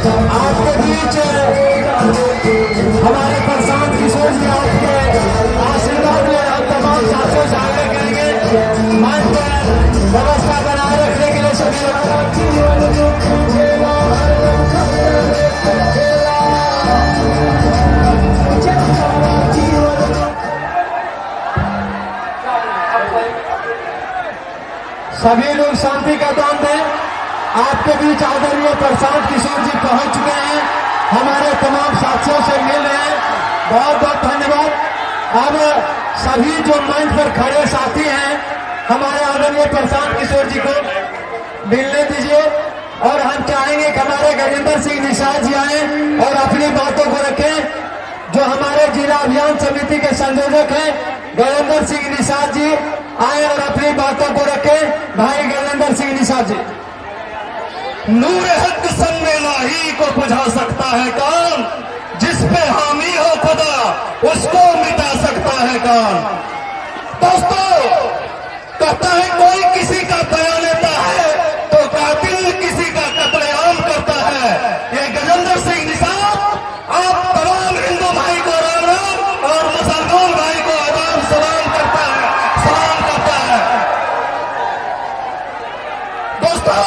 आपके बीच हमारे प्रशांत किशोर जी आपके आशीर्वाद में हम तमाम साथियों से आगे करेंगे। मंच पर व्यवस्था बनाए रखने के लिए सभी लोग शांति का दान दें। आपके बीच आदरणीय प्रशांत किशोर जी पहुंच चुके हैं, हमारे तमाम साथियों से मिल रहे हैं। बहुत बहुत धन्यवाद। अब सभी जो मंच पर खड़े साथी हैं हमारे आदरणीय प्रशांत किशोर जी को मिलने दीजिए और हम चाहेंगे कि हमारे गजेंद्र सिंह निषाद जी आए और अपनी बातों को रखें। जो हमारे जिला अभियान समिति के संयोजक हैं गजेंद्र सिंह निषाद जी आए और अपनी बातों को रखें। भाई गजेंद्र सिंह निषाद जी। नूर हक संग इलाही को बुझा सकता है कौन, जिस पे हामी हो खुदा उसको मिटा सकता है कौन। दोस्तों, कहता है कोई किसी का दया लेता है तो कातिल किसी का कत्लेआम करता है। ये गजेंद्र सिंह निषाद आप तमाम हिंदू भाई को राम राम और मुसलमान भाई को आदाब सलाम करता है। दोस्तों,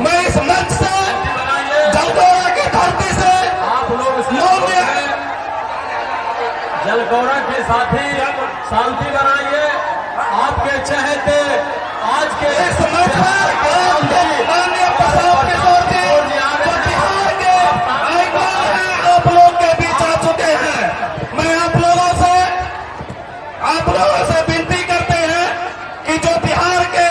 मैं इस मंच से जलगौरा की धरती से आप लोग जलगौरा के साथी शांति बनाइए। आपके चहेते आज के इस मंच पर माननीय प्रशांत किशोर जी जो बिहार के आइकॉन हैं आप लोग के बीच आ चुके हैं। मैं आप लोगों से विनती करते हैं कि जो बिहार के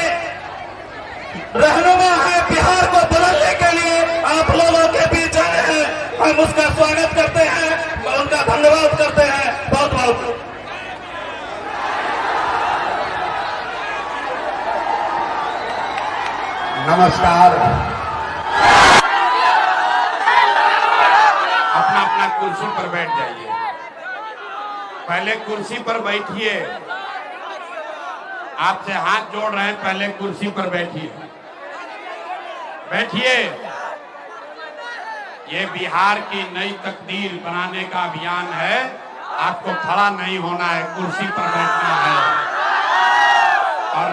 रहनुमा है, बिहार को बदलने के लिए आप लोगों के बीच आए हैं, हम उसका स्वागत करते हैं, उनका धन्यवाद करते हैं। बहुत बहुत नमस्कार। अपना अपना कुर्सी पर बैठ जाइए। पहले कुर्सी पर बैठिए। आपसे हाथ जोड़ रहे हैं, पहले कुर्सी पर बैठिए। बैठिए। ये बिहार की नई तकदीर बनाने का अभियान है। आपको खड़ा नहीं होना है, कुर्सी पर बैठना है। और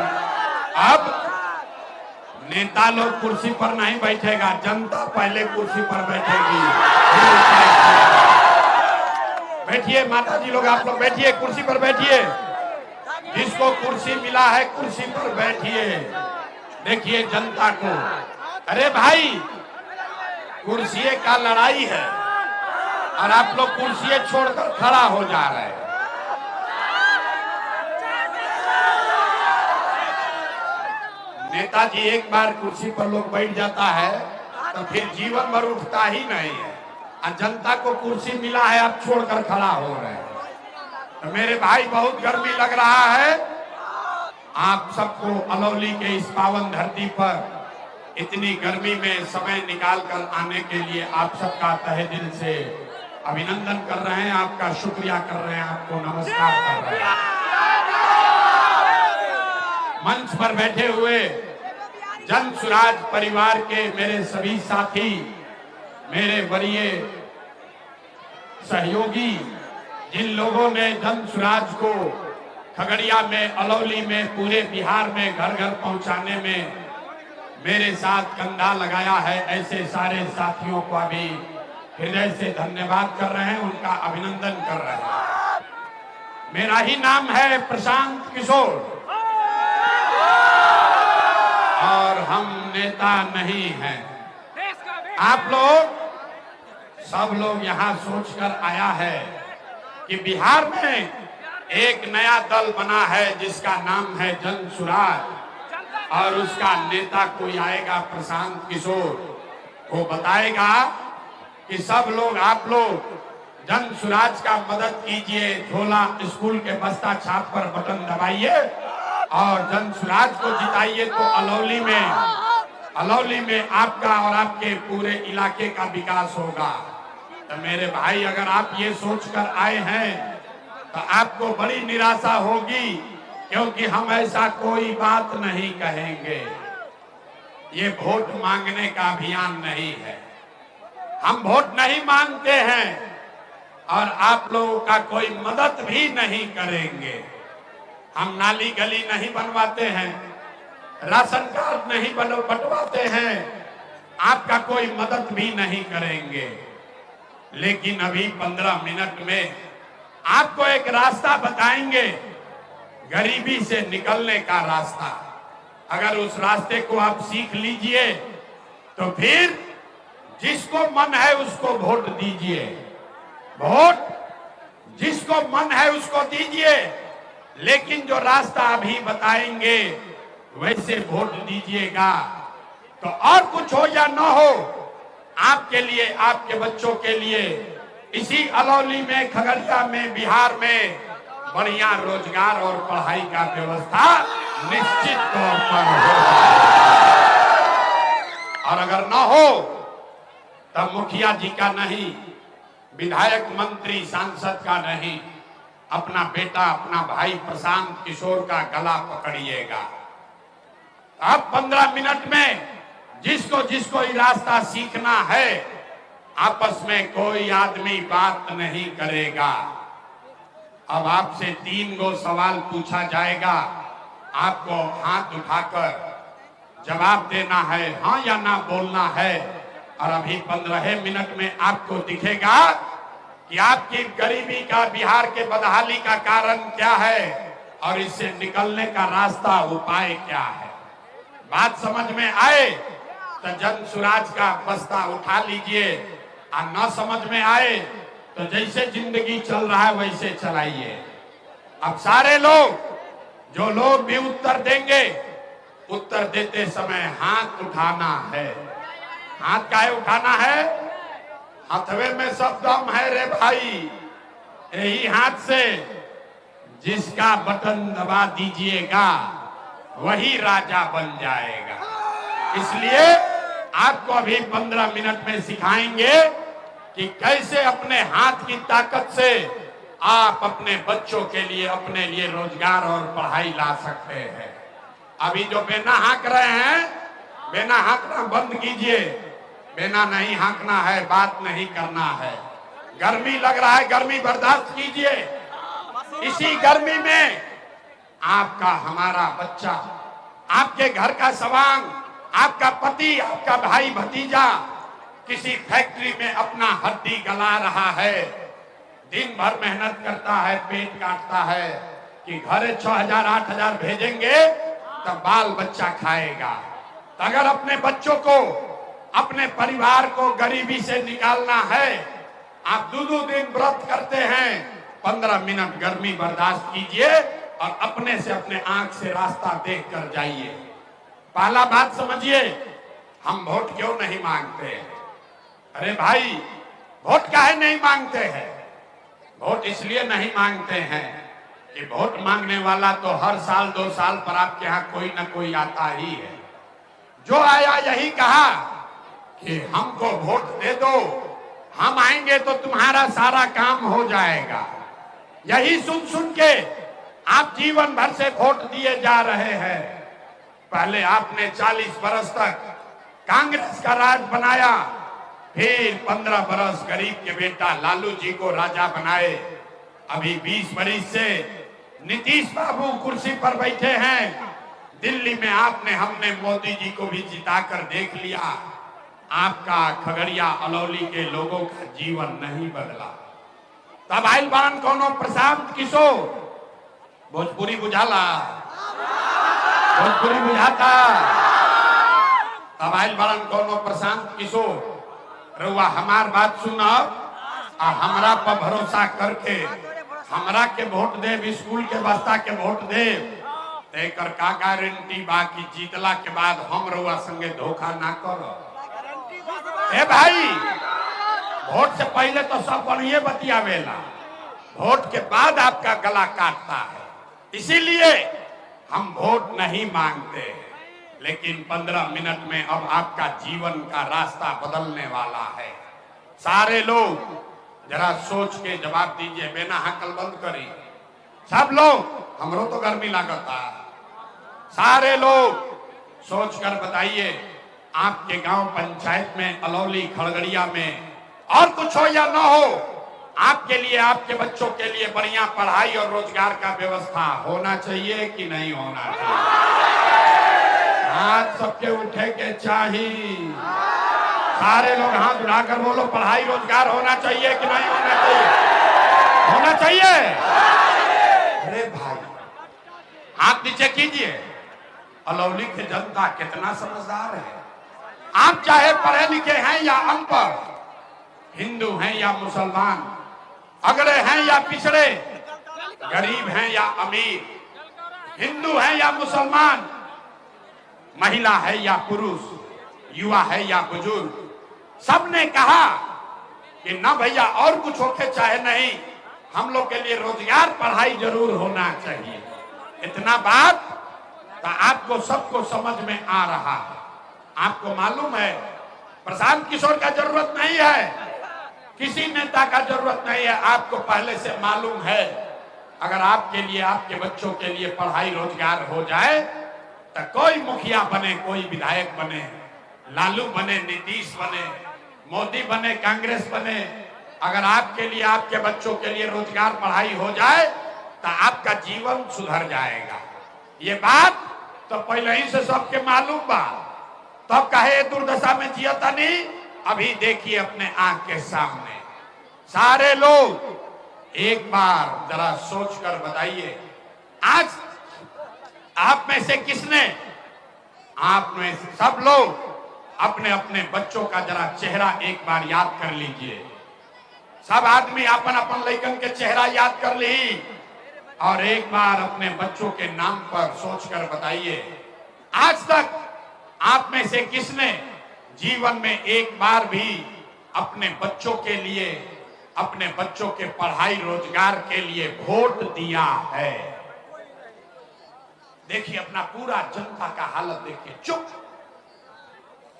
अब नेता लोग कुर्सी पर नहीं बैठेगा, जनता पहले कुर्सी पर बैठेगी। बैठिए माता जी लोग, आप लोग बैठिए, कुर्सी पर बैठिए। जिसको कुर्सी मिला है कुर्सी पर बैठिए। देखिए जनता को, अरे भाई कुर्सी का लड़ाई है और आप लोग कुर्सी छोड़कर खड़ा हो जा रहे हैं। नेताजी एक बार कुर्सी पर लोग बैठ जाता है तो फिर जीवन भर उठता ही नहीं है। और जनता को कुर्सी मिला है, आप छोड़कर खड़ा हो रहे हैं। तो मेरे भाई बहुत गर्मी लग रहा है। आप सबको अलौली के इस पावन धरती पर इतनी गर्मी में समय निकालकर आने के लिए आप सबका तहे दिल से अभिनंदन कर रहे हैं, आपका शुक्रिया कर रहे हैं, आपको नमस्कार कर रहे हैं। मंच पर बैठे हुए जन सुराज परिवार के मेरे सभी साथी, मेरे वरीय सहयोगी, जिन लोगों ने जन सुराज को खगड़िया में, अलौली में, पूरे बिहार में घर घर पहुंचाने में मेरे साथ कंधा लगाया है, ऐसे सारे साथियों को भी हृदय से धन्यवाद कर रहे हैं, उनका अभिनंदन कर रहे हैं। मेरा ही नाम है प्रशांत किशोर और हम नेता नहीं हैं। आप लोग सब लोग यहाँ सोचकर आया है कि बिहार में एक नया दल बना है जिसका नाम है जन सुराज, और उसका नेता कोई आएगा प्रशांत किशोर, वो बताएगा कि सब लोग, आप लोग जन सुराज का मदद कीजिए। झोला स्कूल के बस्ता छाप पर बटन दबाइए और जन सुराज को जिताइए तो अलौली में आपका और आपके पूरे इलाके का विकास होगा। तो मेरे भाई, अगर आप ये सोचकर आए हैं तो आपको बड़ी निराशा होगी, क्योंकि हम ऐसा कोई बात नहीं कहेंगे। ये वोट मांगने का अभियान नहीं है। हम वोट नहीं मांगते हैं और आप लोगों का कोई मदद भी नहीं करेंगे। हम नाली गली नहीं बनवाते हैं, राशन कार्ड नहीं बंटवाते हैं, आपका कोई मदद भी नहीं करेंगे। लेकिन अभी 15 मिनट में आपको एक रास्ता बताएंगे, गरीबी से निकलने का रास्ता। अगर उस रास्ते को आप सीख लीजिए तो फिर जिसको मन है उसको वोट दीजिए। वोट जिसको मन है उसको दीजिए, लेकिन जो रास्ता अभी बताएंगे वैसे वोट दीजिएगा। तो और कुछ हो या न हो, आपके लिए, आपके बच्चों के लिए इसी अलौली में, खगड़िया में, बिहार में बढ़िया रोजगार और पढ़ाई का व्यवस्था निश्चित तौर पर हो। और अगर न हो तब मुखिया जी का नहीं, विधायक, मंत्री, सांसद का नहीं, अपना बेटा, अपना भाई प्रशांत किशोर का गला पकड़िएगा। अब 15 मिनट में जिसको जिसको ये रास्ता सीखना है, आपस में कोई आदमी बात नहीं करेगा। अब आपसे 3 गो सवाल पूछा जाएगा, आपको हाथ उठाकर जवाब देना है, हाँ या ना बोलना है। और अभी 15 मिनट में आपको दिखेगा कि आपकी गरीबी का, बिहार के बदहाली का कारण क्या है और इससे निकलने का रास्ता, उपाय क्या है। बात समझ में आए तो जन सुराज का बस्ता उठा लीजिए, और न समझ में आए तो जैसे जिंदगी चल रहा है वैसे चलाइए। अब सारे लोग, जो लोग भी उत्तर देंगे, उत्तर देते समय हाथ उठाना है। हाथ काहे उठाना है? हथवे में सब दम है रे भाई। यही हाथ से जिसका बटन दबा दीजिएगा वही राजा बन जाएगा। इसलिए आपको अभी 15 मिनट में सिखाएंगे कि कैसे अपने हाथ की ताकत से आप अपने बच्चों के लिए, अपने लिए रोजगार और पढ़ाई ला सकते हैं। अभी जो बेना हाँक रहे हैं, बेना हाँकना बंद कीजिए। बेना नहीं हाँकना है, बात नहीं करना है। गर्मी लग रहा है, गर्मी बर्दाश्त कीजिए। इसी गर्मी में आपका, हमारा बच्चा, आपके घर का सवांग, आपका पति, आपका भाई भतीजा किसी फैक्ट्री में अपना हड्डी गला रहा है, दिन भर मेहनत करता है, पेट काटता है कि घरे 6,000 8,000 भेजेंगे तब बाल बच्चा खाएगा। तो अगर अपने बच्चों को, अपने परिवार को गरीबी से निकालना है, आप 2 दिन व्रत करते हैं, 15 मिनट गर्मी बर्दाश्त कीजिए और अपने से, अपने आंख से रास्ता देख कर जाइए। पहला बात समझिए, हम वोट क्यों नहीं मांगते? अरे भाई, वोट काहे नहीं मांगते हैं? वोट इसलिए नहीं मांगते हैं कि वोट मांगने वाला तो हर साल 2 साल पर आपके यहाँ कोई ना कोई आता ही है। जो आया यही कहा कि हमको वोट दे दो, हम आएंगे तो तुम्हारा सारा काम हो जाएगा। यही सुन सुन के आप जीवन भर से वोट दिए जा रहे हैं। पहले आपने 40 बरस तक कांग्रेस का राज बनाया, फिर 15 बरस गरीब के बेटा लालू जी को राजा बनाए। अभी 20 बरस से नीतीश बाबू कुर्सी पर बैठे हैं। दिल्ली में आपने, हमने मोदी जी को भी जिताकर देख लिया। आपका खगड़िया अलौली के लोगों का जीवन नहीं बदला। तब आइल बारन कोनो प्रशांत किशोर, भोजपुरी बुझाला, भोजपुरी बुझाता। तब आइल बारन कोनो प्रशांत किशोर, रउआ हमार बात सुनब आ हमरा पर भरोसा करके हमरा के वोट देव, स्कूल के बस्ता के वोट देव, तेकर का गारंटी बा कि जीतला के बाद हम रउआ संगे धोखा ना करब? ए भाई, वोट से पहले तो सब बढ़िया बतियावेला, वोट के बाद आपका गला काटता है। इसीलिए हम वोट नहीं मांगते। लेकिन 15 मिनट में अब आपका जीवन का रास्ता बदलने वाला है। सारे लोग जरा सोच के जवाब दीजिए। बेना हकल बंद करी सब लोग, हमरो तो गर्मी लागता। सारे लोग सोच कर बताइए आपके गांव पंचायत में, अलौली, खड़गड़िया में, और कुछ हो या ना हो, आपके लिए, आपके बच्चों के लिए बढ़िया पढ़ाई और रोजगार का व्यवस्था होना चाहिए कि नहीं होना चाहिए? हाथ सबके उठे के चाहिए। सारे लोग हाथ उठाकर बोलो, पढ़ाई रोजगार होना चाहिए कि नहीं होना चाहिए? होना चाहिए। अरे भाई, हाथ नीचे कीजिए। अलौली की जनता कितना समझदार है। आप चाहे पढ़े लिखे हैं या अनपढ़, हिंदू हैं या मुसलमान, अगड़े हैं या पिछड़े, गरीब हैं या अमीर, हिंदू हैं या मुसलमान, महिला है या पुरुष, युवा है या बुजुर्ग, सबने कहा कि ना भैया और कुछ होके चाहे नहीं, हम लोग के लिए रोजगार, पढ़ाई जरूर होना चाहिए। इतना बात तो आपको सबको समझ में आ रहा है। आपको मालूम है, प्रशांत किशोर का जरूरत नहीं है, किसी नेता का जरूरत नहीं है। आपको पहले से मालूम है, अगर आपके लिए, आपके बच्चों के लिए पढ़ाई रोजगार हो जाए तो कोई मुखिया बने, कोई विधायक बने, लालू बने, नीतीश बने, मोदी बने, कांग्रेस बने, अगर आपके लिए, आपके बच्चों के लिए रोजगार, पढ़ाई हो जाए तो आपका जीवन सुधर जाएगा। ये बात तो पहले ही से सबके मालूम बा, तब कहे दुर्दशा में जियता नहीं। अभी देखिए अपने आंख के सामने। सारे लोग एक बार जरा सोचकर बताइए, आज आप में से किसने, आप में से सब लोग अपने अपने बच्चों का जरा चेहरा एक बार याद कर लीजिए। सब आदमी अपन अपन लड़कन के चेहरा याद कर ली और एक बार अपने बच्चों के नाम पर सोचकर बताइए, आज तक आप में से किसने जीवन में एक बार भी अपने बच्चों के लिए, अपने बच्चों के पढ़ाई रोजगार के लिए वोट दिया है? देखिए अपना पूरा जनता का हालत देखिए, चुप।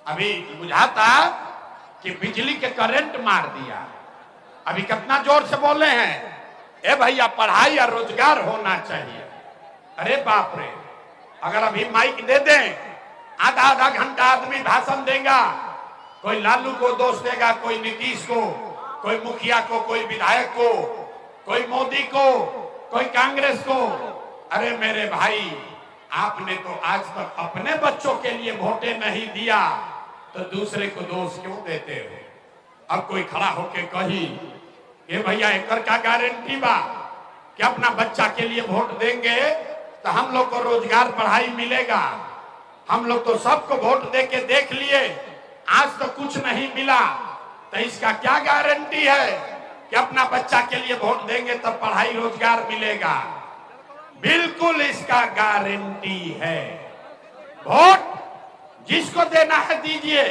अभी बुझाता कि बिजली के करंट मार दिया। अभी कितना जोर से बोले हैं, ए भैया पढ़ाई और रोजगार होना चाहिए। अरे बाप रे, अगर अभी माइक दे दें, आधा आधा घंटा आदमी भाषण देगा, कोई लालू को दोष देगा, कोई नीतीश को, कोई मुखिया को, कोई विधायक को, कोई मोदी को, कोई कांग्रेस को। अरे मेरे भाई, आपने तो आज तक अपने बच्चों के लिए वोटे नहीं दिया, तो दूसरे को दोष क्यों देते हो? अब कोई खड़ा होके कही कि भैया एकर का गारंटी बा कि अपना बच्चा के लिए वोट देंगे तो हम लोग को रोजगार, पढ़ाई मिलेगा। हम लोग तो सबको वोट दे के देख लिए, आज तो कुछ नहीं मिला, तो इसका क्या गारंटी है कि अपना बच्चा के लिए वोट देंगे तो पढ़ाई रोजगार मिलेगा? बिल्कुल इसका गारंटी है। वोट जिसको देना है दीजिए,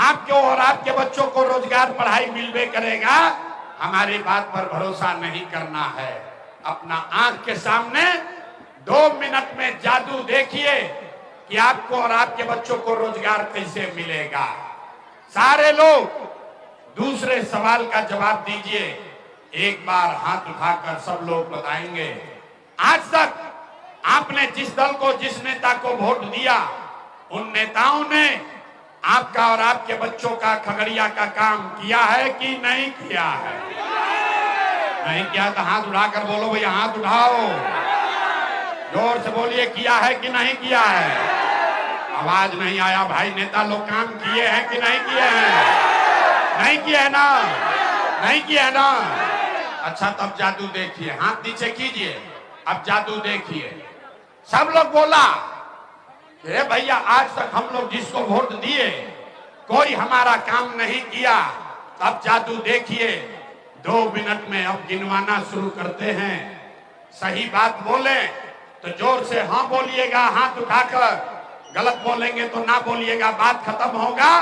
आपको और आपके बच्चों को रोजगार, पढ़ाई मिलवे करेगा। हमारी बात पर भरोसा नहीं करना है। अपना आंख के सामने 2 मिनट में जादू देखिए कि आपको और आपके बच्चों को रोजगार कैसे मिलेगा। सारे लोग दूसरे सवाल का जवाब दीजिए। एक बार हाथ उठाकर सब लोग बताएंगे, आज तक आपने जिस दल को, जिस नेता को वोट दिया, उन नेताओं ने आपका और आपके बच्चों का, खगड़िया का काम किया है कि नहीं किया है? नहीं किया तो हाथ उठाकर बोलो भैया, हाथ उठाओ, जोर से बोलिए, किया है कि नहीं किया है? आवाज नहीं आया भाई। नेता लोग काम किए हैं कि नहीं किए हैं? नहीं किए है ना? नहीं किए है ना? अच्छा, तब जादू देखिए, हाथ नीचे कीजिए, अब जादू देखिए। सब लोग बोला, अरे भैया आज तक हम लोग जिसको वोट दिए कोई हमारा काम नहीं किया। तब जादू देखिए, 2 मिनट में अब गिनवाना शुरू करते हैं। सही बात बोले तो जोर से हाँ बोलिएगा हाथ उठाकर, गलत बोलेंगे तो ना बोलिएगा, बात खत्म होगा।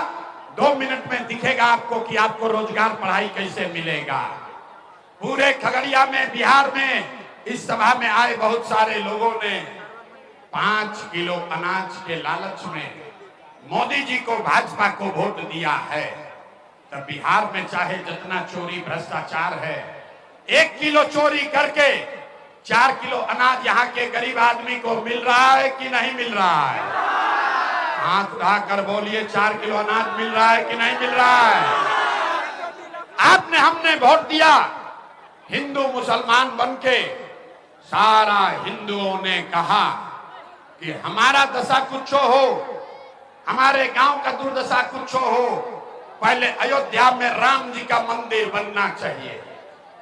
2 मिनट में दिखेगा आपको कि आपको रोजगार, पढ़ाई कैसे मिलेगा। पूरे खगड़िया में, बिहार में इस सभा में आए बहुत सारे लोगों ने 5 किलो अनाज के लालच में मोदी जी को, भाजपा को वोट दिया है। तब बिहार में चाहे जितना चोरी, भ्रष्टाचार है, 1 किलो चोरी करके 4 किलो अनाज यहाँ के गरीब आदमी को मिल रहा है कि नहीं मिल रहा है? हाथ उठाकर बोलिए 4 किलो अनाज मिल रहा है कि नहीं मिल रहा है? आपने हमने वोट दिया, हिंदू मुसलमान बनके सारा हिंदुओं ने कहा कि हमारा दशा कुछ हो, हमारे गांव का दुर्दशा कुछ हो, पहले अयोध्या में राम जी का मंदिर बनना चाहिए।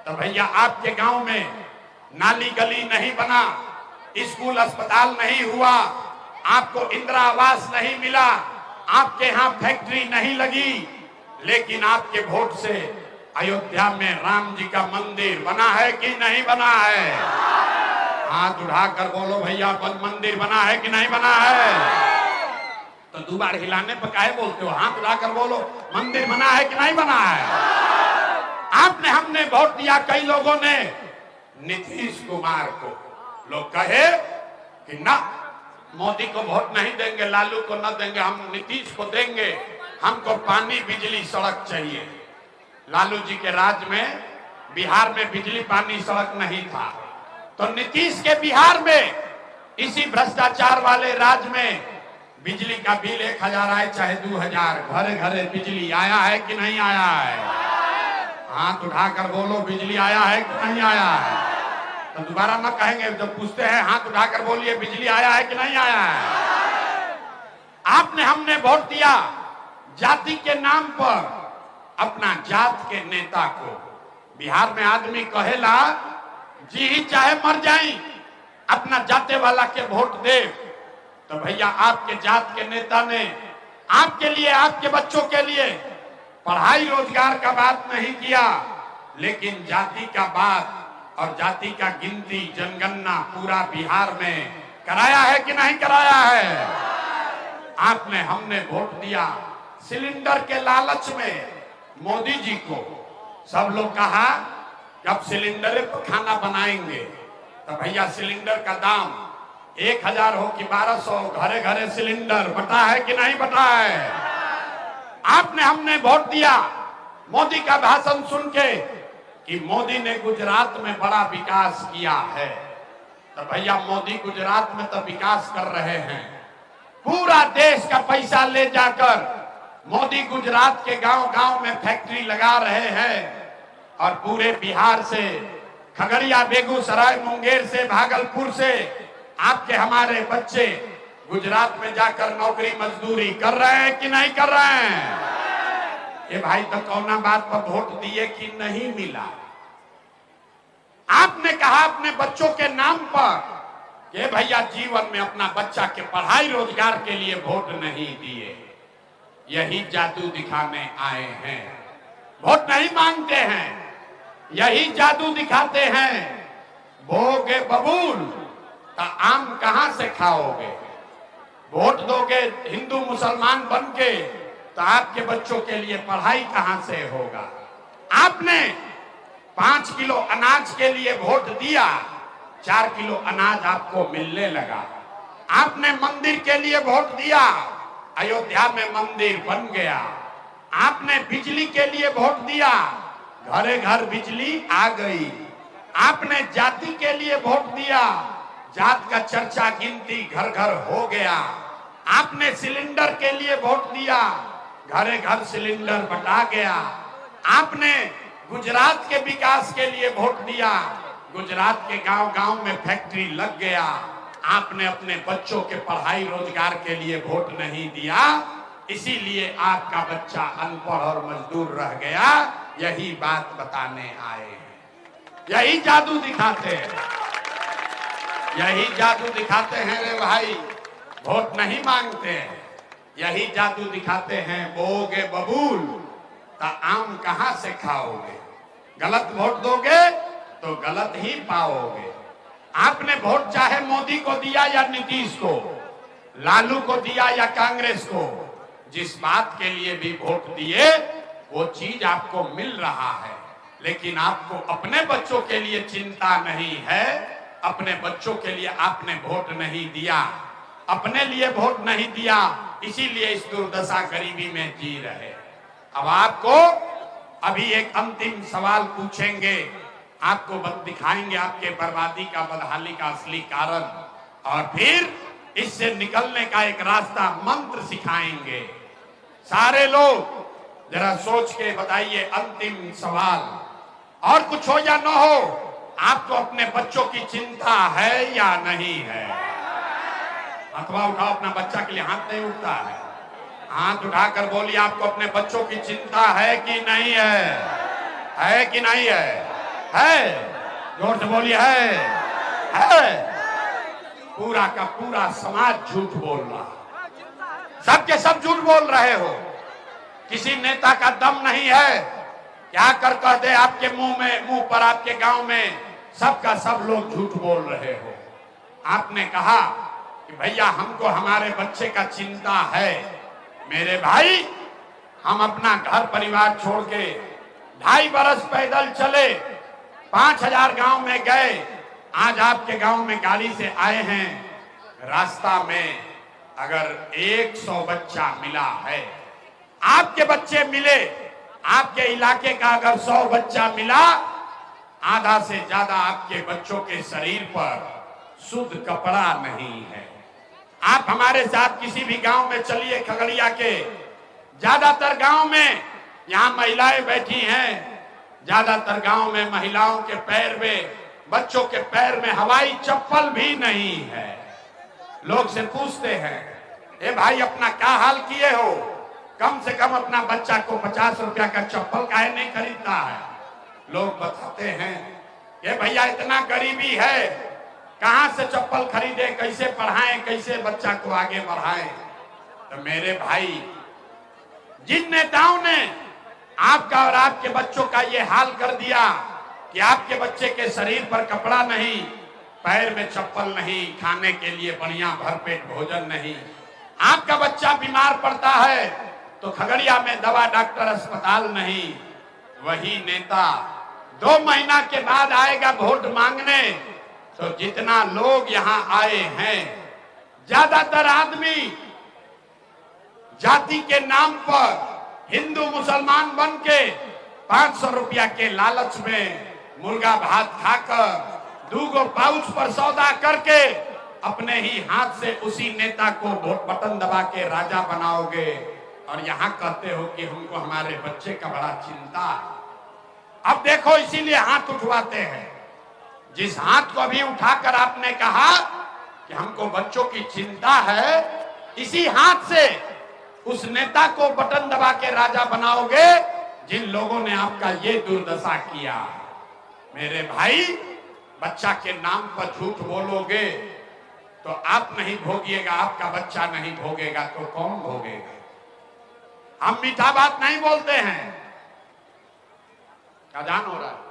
तो भैया आपके गांव में नाली गली नहीं बना, स्कूल अस्पताल नहीं हुआ, आपको इंदिरा आवास नहीं मिला, आपके यहाँ फैक्ट्री नहीं लगी, लेकिन आपके वोट से अयोध्या में राम जी का मंदिर बना है कि नहीं बना है? हाथ उठाकर बोलो भैया, मंदिर बना है कि नहीं बना है? तो 2 बार हिलाने पर काहे बोलते हो? हाथ उठाकर बोलो, मंदिर बना है कि नहीं बना है? आपने हमने वोट दिया, कई लोगों ने नीतीश कुमार को। लोग कहे कि ना, मोदी को वोट नहीं देंगे, लालू को न देंगे, हम नीतीश को देंगे, हमको पानी बिजली सड़क चाहिए। लालू जी के राज में बिहार में बिजली पानी सड़क नहीं था, तो नीतीश के बिहार में इसी भ्रष्टाचार वाले राज में बिजली का बिल 1000 आए चाहे 2000, घरे घरे बिजली आया है कि नहीं आया है? हाथ उठाकर बोलो, बिजली आया है कि नहीं आया है? तो दोबारा न कहेंगे, जब पूछते हैं हाथ उठाकर बोलिए, बिजली आया है कि नहीं आया है? आपने हमने वोट दिया, जाति के नाम पर अपना जात के नेता को। बिहार में आदमी कहेला जी ही चाहे मर जाई, अपना जाते वाला के वोट दे। तो भैया आपके जात के नेता ने आपके लिए, आपके बच्चों के लिए पढ़ाई रोजगार का बात नहीं किया, लेकिन जाति का बात और जाति का गिनती जनगणना पूरा बिहार में कराया है कि नहीं कराया है? आपने हमने वोट दिया, सिलेंडर के लालच में मोदी जी को सब लोग कहा कि अब सिलेंडर पर खाना बनाएंगे। तो भैया सिलेंडर का दाम 1000 हो कि 1200, घरे घरे सिलेंडर बटा है कि नहीं बटा है? आपने हमने वोट दिया, मोदी का भाषण सुन के कि मोदी ने गुजरात में बड़ा विकास किया है। तो भैया मोदी गुजरात में तो विकास कर रहे हैं, पूरा देश का पैसा ले जाकर मोदी गुजरात के गांव गांव में फैक्ट्री लगा रहे हैं, और पूरे बिहार से, खगड़िया, बेगूसराय, मुंगेर से, भागलपुर से आपके हमारे बच्चे गुजरात में जाकर नौकरी मजदूरी कर रहे हैं कि नहीं कर रहे हैं? ये भाई तो कौना बात पर वोट दिए कि नहीं मिला? आपने कहा अपने बच्चों के नाम पर कि भैया जीवन में अपना बच्चा के पढ़ाई रोजगार के लिए वोट नहीं दिए। यही जादू दिखाने आए हैं, वोट नहीं मांगते हैं, यही जादू दिखाते हैं। भोगे बबूल तो आम कहां से खाओगे? वोट दोगे हिंदू मुसलमान बन के तो आपके बच्चों के लिए पढ़ाई कहां से होगा? आपने 5 किलो अनाज के लिए वोट दिया, 4 किलो अनाज आपको मिलने लगा। आपने मंदिर के लिए वोट दिया, अयोध्या में मंदिर बन गया। आपने बिजली के लिए वोट दिया, घरे घर बिजली आ गई। आपने जाति के लिए वोट दिया, जात का चर्चा गिनती घर घर हो गया। आपने सिलेंडर के लिए वोट दिया, घरे घर सिलेंडर बटा गया। आपने गुजरात के विकास के लिए वोट दिया, गुजरात के गांव गांव में फैक्ट्री लग गया। आपने अपने बच्चों के पढ़ाई रोजगार के लिए वोट नहीं दिया, इसीलिए आपका बच्चा अनपढ़ और मजदूर रह गया। यही बात बताने आए हैं, यही जादू दिखाते हैं, यही जादू दिखाते हैं। रे भाई वोट नहीं मांगते हैं, यही जादू दिखाते हैं। बोगे बबूल तो आम कहां से खाओगे? गलत वोट दोगे तो गलत ही पाओगे। आपने वोट चाहे मोदी को दिया या नीतीश को, लालू को दिया या कांग्रेस को, जिस बात के लिए भी वोट दिए वो चीज आपको मिल रहा है, लेकिन आपको अपने बच्चों के लिए चिंता नहीं है। अपने बच्चों के लिए आपने वोट नहीं दिया, अपने लिए वोट नहीं दिया, इसीलिए इस दुर्दशा गरीबी में जी रहे। अब आपको अभी एक अंतिम सवाल पूछेंगे, आपको दिखाएंगे आपके बर्बादी का, बदहाली का असली कारण, और फिर इससे निकलने का एक रास्ता मंत्र सिखाएंगे। सारे लोग जरा सोच के बताइए, अंतिम सवाल, और कुछ हो या न हो, आपको अपने बच्चों की चिंता है या नहीं है? अथवा उठाओ, अपना बच्चा के लिए हाथ नहीं उठता है, हाथ उठाकर बोलिए, आपको अपने बच्चों की चिंता है कि नहीं है? है कि नहीं है? है, जोर से बोलिए, है। पूरा का पूरा समाज झूठ बोल रहा, सबके सब झूठ बोल रहे हो। किसी नेता का दम नहीं है, क्या कर कह दे आपके मुंह पर, आपके गांव में सबका सब लोग झूठ बोल रहे हो। आपने कहा कि भैया हमको हमारे बच्चे का चिंता है। मेरे भाई, हम अपना घर परिवार छोड़ के 2.5 बरस पैदल चले, 5000 गांव में गए, आज आपके गांव में गाड़ी से आए हैं। रास्ता में अगर 100 बच्चा मिला है, आपके बच्चे मिले, आपके इलाके का अगर 100 बच्चा मिला, आधा से ज्यादा आपके बच्चों के शरीर पर शुद्ध कपड़ा नहीं है। आप हमारे साथ किसी भी गांव में चलिए, खगड़िया के ज्यादातर गांव में, यहां महिलाएं बैठी हैं, ज्यादातर गांव में महिलाओं के पैर में, बच्चों के पैर में हवाई चप्पल भी नहीं है। लोग से पूछते हैं, ए भाई अपना क्या हाल किए हो? कम से कम अपना बच्चा को 50 रुपया का चप्पल काहे नहीं खरीदता है? लोग बताते हैं कि भैया इतना गरीबी है, कहां से चप्पल खरीदे, कैसे पढ़ाएं, कैसे बच्चा को आगे बढ़ाएं। तो मेरे भाई, जिन नेताओं ने आपका और आपके बच्चों का ये हाल कर दिया कि आपके बच्चे के शरीर पर कपड़ा नहीं, पैर में चप्पल नहीं, खाने के लिए बढ़िया भरपेट भोजन नहीं, आपका बच्चा बीमार पड़ता है तो खगड़िया में दवा डॉक्टर अस्पताल नहीं, वही नेता 2 महीना के बाद आएगा वोट मांगने। तो जितना लोग यहाँ आए हैं, ज्यादातर आदमी जाति के नाम पर हिंदू मुसलमान बन के 500 रुपया के लालच में मुर्गा भात खाकर 2 पाउच पर सौदा करके अपने ही हाथ से उसी नेता को बटन दबा के राजा बनाओगे, और यहाँ कहते हो कि हमको हमारे बच्चे का बड़ा चिंता है। अब देखो, इसीलिए हाथ उठवाते हैं। जिस हाथ को अभी उठाकर आपने कहा कि हमको बच्चों की चिंता है, इसी हाथ से उस नेता को बटन दबा के राजा बनाओगे जिन लोगों ने आपका ये दुर्दशा किया। मेरे भाई, बच्चा के नाम पर झूठ बोलोगे तो आप नहीं भोगिएगा, आपका बच्चा नहीं भोगेगा तो कौन भोगेगा? हम मीठा बात नहीं बोलते हैं। क्या जान हो रहा है?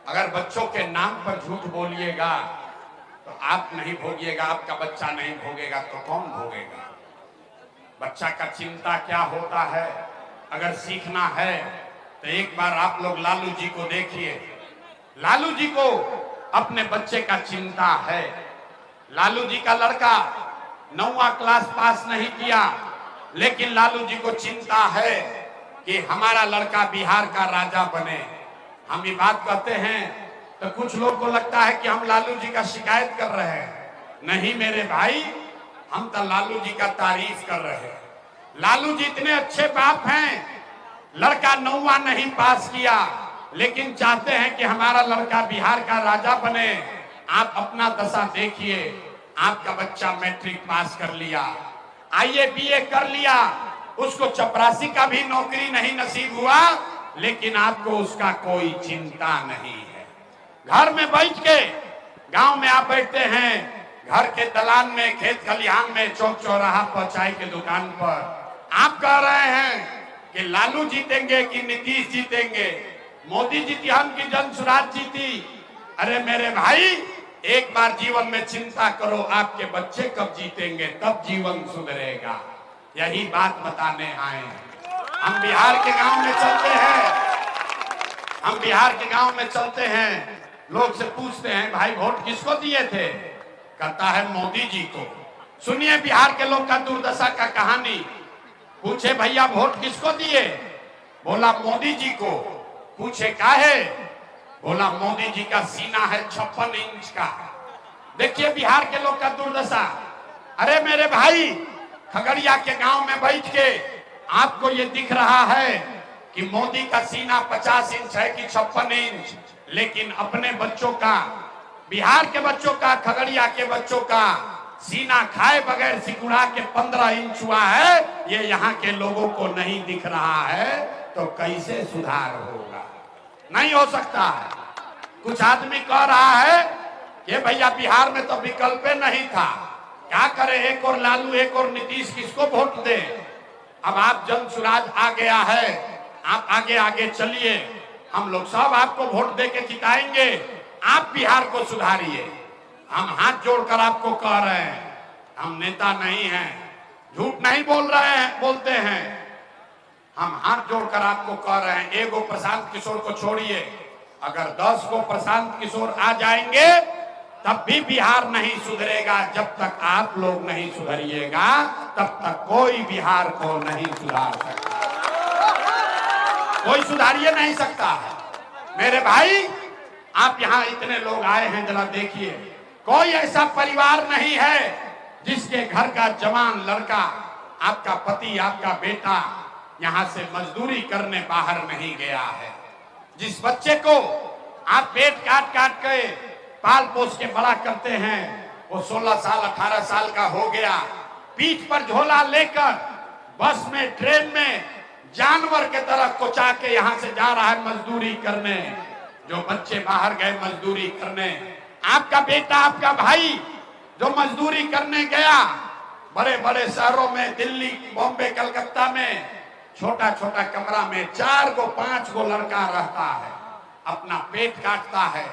अगर बच्चों के नाम पर झूठ बोलिएगा तो आप नहीं भोगिएगा, आपका बच्चा नहीं भोगेगा तो कौन भोगेगा? बच्चा का चिंता क्या होता है अगर सीखना है तो एक बार आप लोग लालू जी को देखिए। लालू जी को अपने बच्चे का चिंता है। लालू जी का लड़का 9वां क्लास पास नहीं किया, लेकिन लालू जी को चिंता है कि हमारा लड़का बिहार का राजा बने। हम ये बात कहते हैं तो कुछ लोग को लगता है कि हम लालू जी का शिकायत कर रहे हैं। नहीं मेरे भाई, हम तो लालू जी का तारीफ कर रहे हैं। लालू जी इतने अच्छे बाप हैं, लड़का 9वां नहीं पास किया, लेकिन चाहते हैं कि हमारा लड़का बिहार का राजा बने। आप अपना दशा देखिए, आपका बच्चा मैट्रिक पास कर लिया, आईए बीए कर लिया, उसको चपरासी का भी नौकरी नहीं नसीब हुआ, लेकिन आपको उसका कोई चिंता नहीं है। घर में बैठ के, गांव में आप बैठते हैं, घर के दलान में, खेत खलिहान में, चौक चौराहा पर, चाय के दुकान पर, आप कह रहे हैं कि लालू जीतेंगे कि नीतीश जीतेंगे, मोदी जीती हम की जन सुराज जीती। अरे मेरे भाई, एक बार जीवन में चिंता करो, आपके बच्चे कब जीतेंगे, तब जीवन सुधरेगा। यही बात बताने आए हैं। हम बिहार के गांव में चलते हैं, हम बिहार के गांव में चलते हैं, लोग से पूछते हैं भाई वोट किसको दिए थे, कहता है मोदी जी को। सुनिए बिहार के लोग का दुर्दशा का कहानी। पूछे भैया वोट किसको दिए, बोला मोदी जी को। पूछे काहे, बोला मोदी जी का सीना है 56 इंच का। देखिए बिहार के लोग का दुर्दशा। अरे मेरे भाई, खगड़िया के गांव में बैठ के आपको ये दिख रहा है कि मोदी का सीना 50 इंच है कि 56 इंच, लेकिन अपने बच्चों का, बिहार के बच्चों का, खगड़िया के बच्चों का सीना खाए बगैर सिकुड़ा के 15 इंच हुआ है, ये यहाँ के लोगों को नहीं दिख रहा है, तो कैसे सुधार होगा? नहीं हो सकता है। कुछ आदमी कह रहा है कि भैया बिहार में तो विकल्प नहीं था, क्या करे, एक और लालू एक और नीतीश, किसको वोट दे? अब आप जन सुराज आ गया है, आप आगे आगे चलिए, हम लोग सब आपको वोट दे के जिताएंगे, आप बिहार को सुधारिए। हम हाथ जोड़कर आपको कह रहे हैं, हम नेता नहीं हैं, झूठ नहीं बोल रहे हैं, बोलते हैं। हम हाथ जोड़कर आपको कह रहे हैं, एगो प्रशांत किशोर को छोड़िए, अगर 10 को प्रशांत किशोर आ जाएंगे तब भी बिहार नहीं सुधरेगा। जब तक आप लोग नहीं सुधरिएगा तब तक कोई बिहार को नहीं सुधार सकता, कोई सुधारिए नहीं सकता है। मेरे भाई, आप यहाँ इतने लोग आए हैं, जरा देखिए, कोई ऐसा परिवार नहीं है जिसके घर का जवान लड़का, आपका पति, आपका बेटा यहाँ से मजदूरी करने बाहर नहीं गया है। जिस बच्चे को आप पेट काट काट के पाल पोस के बड़ा करते हैं, वो 16 साल 18 साल का हो गया, पीठ पर झोला लेकर बस में, ट्रेन में जानवर के तरह कोचा के यहाँ से जा रहा है मजदूरी करने। जो बच्चे बाहर गए मजदूरी करने, आपका बेटा, आपका भाई जो मजदूरी करने गया, बड़े बड़े शहरों में, दिल्ली, बॉम्बे, कलकत्ता में, छोटा छोटा कमरा में 4 गो 5 गो लड़का रहता है, अपना पेट काटता है,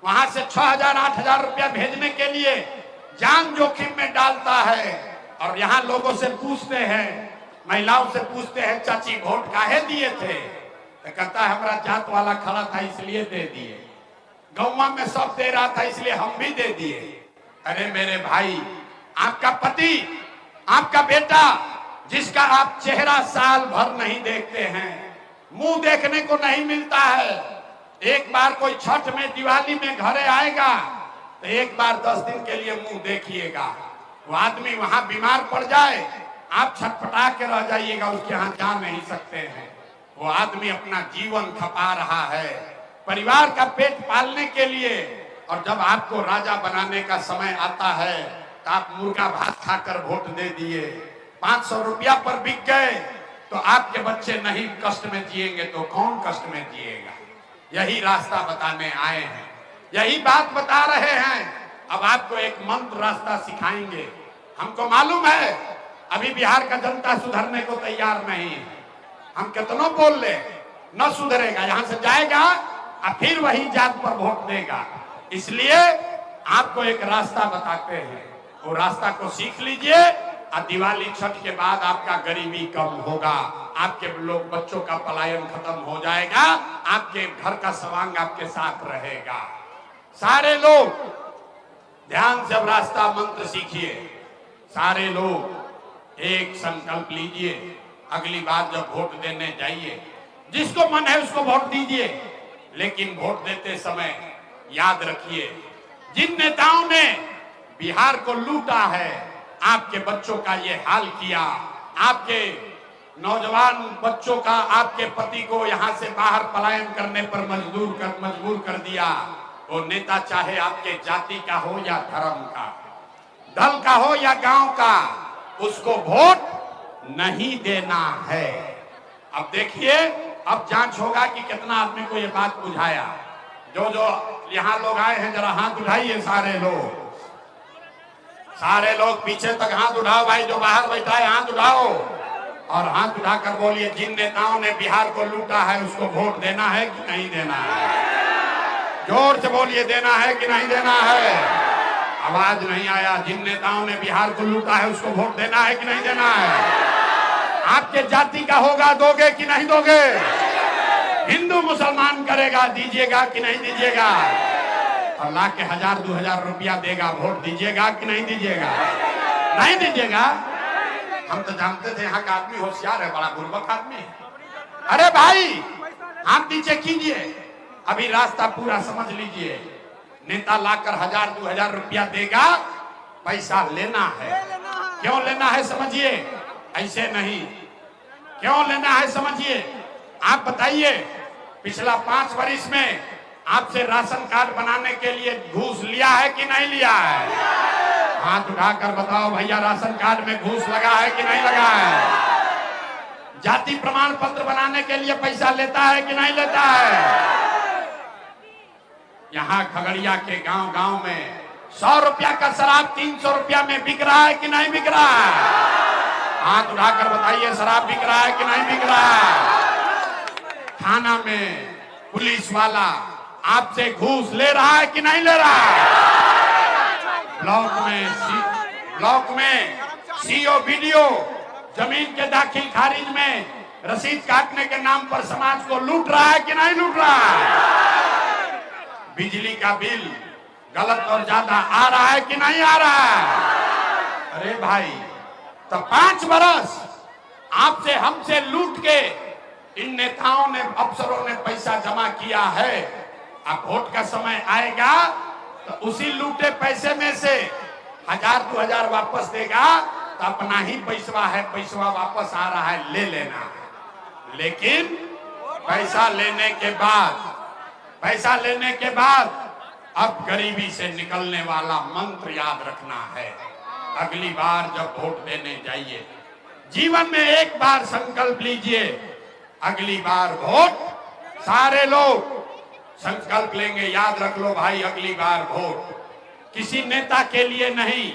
वहां से 6,000 8,000 रुपया भेजने के लिए जान जोखिम में डालता है। और यहाँ लोगों से पूछते हैं, महिलाओं से पूछते हैं, चाची वोट काहे दिए थे, तो कहता है हमारा जात वाला खड़ा था इसलिए दे दिए, गौवा में सब दे रहा था इसलिए हम भी दे दिए। अरे मेरे भाई, आपका पति, आपका बेटा, जिसका आप चेहरा साल भर नहीं देखते हैं, मुंह देखने को नहीं मिलता है, एक बार कोई छठ में, दिवाली में घरे आएगा तो एक बार 10 दिन के लिए मुंह देखिएगा, वो आदमी वहां बीमार पड़ जाए, आप छटपटा के रह जाइएगा, उसके यहाँ जा नहीं सकते हैं। वो आदमी अपना जीवन खपा रहा है परिवार का पेट पालने के लिए, और जब आपको राजा बनाने का समय आता है तो आप मुर्गा भात खाकर वोट दे दिए, 500 रुपया पर बिक गए, तो आपके बच्चे नहीं कष्ट में जिएंगे तो कौन कष्ट में जिएगा? यही रास्ता बताने आए हैं, यही बात बता रहे हैं। अब आपको एक मंत्र रास्ता सिखाएंगे। हमको मालूम है अभी बिहार का जनता सुधरने को तैयार नहीं है, हम कितनों बोल ले न सुधरेगा, यहाँ से जाएगा और फिर वही जात पर वोट देगा। इसलिए आपको एक रास्ता बताते हैं, वो रास्ता को सीख लीजिए, और दिवाली छठ के बाद आपका गरीबी कम होगा, आपके लोग बच्चों का पलायन खत्म हो जाएगा, आपके घर का सवांग आपके साथ रहेगा। सारे लोग ध्यान से अब रास्ता मंत्र सीखिए, सारे लोग एक संकल्प लीजिए, अगली बार जब वोट देने जाइए, जिसको मन है उसको वोट दीजिए, लेकिन वोट देते समय याद रखिए, जिन नेताओं ने बिहार को लूटा है, आपके बच्चों का ये हाल किया, आपके नौजवान बच्चों का, आपके पति को यहां से बाहर पलायन करने पर मजबूर कर दिया। वो नेता चाहे आपके जाति का हो या धर्म का, दल का हो या गांव का, उसको वोट नहीं देना है। अब देखिए, अब जांच होगा कि कितना आदमी को ये बात बुझाया। जो जो यहाँ लोग आए हैं जरा हाथ उठाइए, सारे लोग पीछे तक हाथ उठाओ भाई, जो बाहर बैठा है हाथ उठाओ और हाथ उठाकर बोलिए, जिन नेताओं ने बिहार को लूटा है उसको वोट देना है कि नहीं देना है? जोर से बोलिए, देना है कि नहीं देना है? आवाज नहीं आया। जिन नेताओं ने बिहार को लूटा है उसको वोट देना है कि नहीं देना है? आपके जाति का होगा, दोगे कि नहीं दोगे? हिंदू मुसलमान करेगा, दीजिएगा कि नहीं दीजिएगा? और ला के 1000-2000 रुपया देगा, वोट दीजिएगा कि नहीं दीजिएगा? नहीं दीजिएगा। हम तो जानते थे यहाँ का आदमी होशियार है, बड़ा बुर्बक आदमी है। अरे भाई, हाथ नीचे कीजिए, अभी रास्ता पूरा समझ लीजिए। नेता लाकर 1000-2000 रुपया देगा, पैसा लेना है। क्यों लेना है समझिए, ऐसे नहीं। क्यों लेना है समझिए। आप बताइए, पिछला 5 वर्ष में आपसे राशन कार्ड बनाने के लिए घूस लिया है कि नहीं लिया है? हाथ उठाकर बताओ भैया, राशन कार्ड में घूस लगा है कि नहीं लगा है? जाति प्रमाण पत्र बनाने के लिए पैसा लेता है कि नहीं लेता है? यहाँ खगड़िया के गांव में 100 रुपया का शराब 300 रुपया में बिक रहा है कि नहीं बिक रहा है? हाथ उठाकर बताइए, शराब बिक रहा है कि नहीं बिक रहा है? थाना में पुलिस वाला आपसे घूस ले रहा है कि नहीं ले रहा है? ब्लॉक में सीओ बीडीओ जमीन के दाखिल खारिज में रसीद काटने के नाम पर समाज को लूट रहा है कि नहीं लूट रहा है? बिजली का बिल गलत और ज्यादा आ रहा है कि नहीं आ रहा है? अरे भाई, तो 5 बरस आपसे हमसे लूट के इन नेताओं ने, अफसरों ने पैसा जमा किया है। अब वोट का समय आएगा तो उसी लूटे पैसे में से 1000-2000 वापस देगा, तो अपना ही पैसा है, पैसा वापस आ रहा है, ले लेना है। लेकिन पैसा लेने के बाद अब गरीबी से निकलने वाला मंत्र याद रखना है। अगली बार जब वोट देने जाइए, जीवन में एक बार संकल्प लीजिए, अगली बार वोट, सारे लोग संकल्प लेंगे, याद रख लो भाई, अगली बार वोट किसी नेता के लिए नहीं,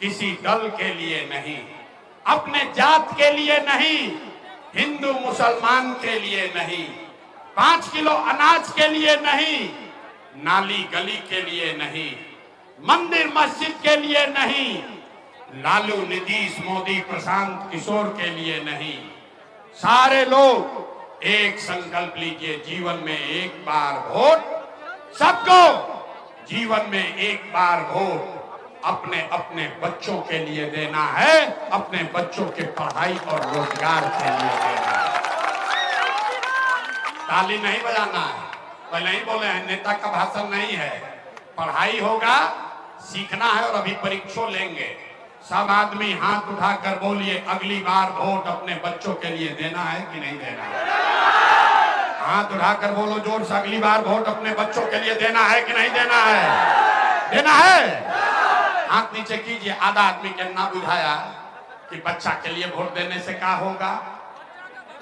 किसी दल के लिए नहीं, अपने जात के लिए नहीं, हिंदू मुसलमान के लिए नहीं, 5 किलो अनाज के लिए नहीं, नाली गली के लिए नहीं, मंदिर मस्जिद के लिए नहीं, लालू नीतीश मोदी प्रशांत किशोर के लिए नहीं। सारे लोग एक संकल्प लीजिए, जीवन में एक बार वोट, सबको जीवन में एक बार वोट अपने अपने बच्चों के लिए देना है, अपने बच्चों के पढ़ाई और रोजगार के लिए देना है। ताली नहीं बजाना है, पहले ही बोले हैं, नेता का भाषण नहीं है, पढ़ाई होगा, सीखना है और अभी परीक्षा लेंगे। सब आदमी हाथ उठाकर बोलिए, अगली बार वोट अपने बच्चों के लिए देना है कि नहीं देना है? हाथ उठाकर बोलो जोर से, अगली बार वोट अपने बच्चों के लिए देना है कि नहीं देना है? देना है। हाथ नीचे कीजिए। आधा आदमी के ना बुझाया कि बच्चा के लिए वोट देने से क्या होगा।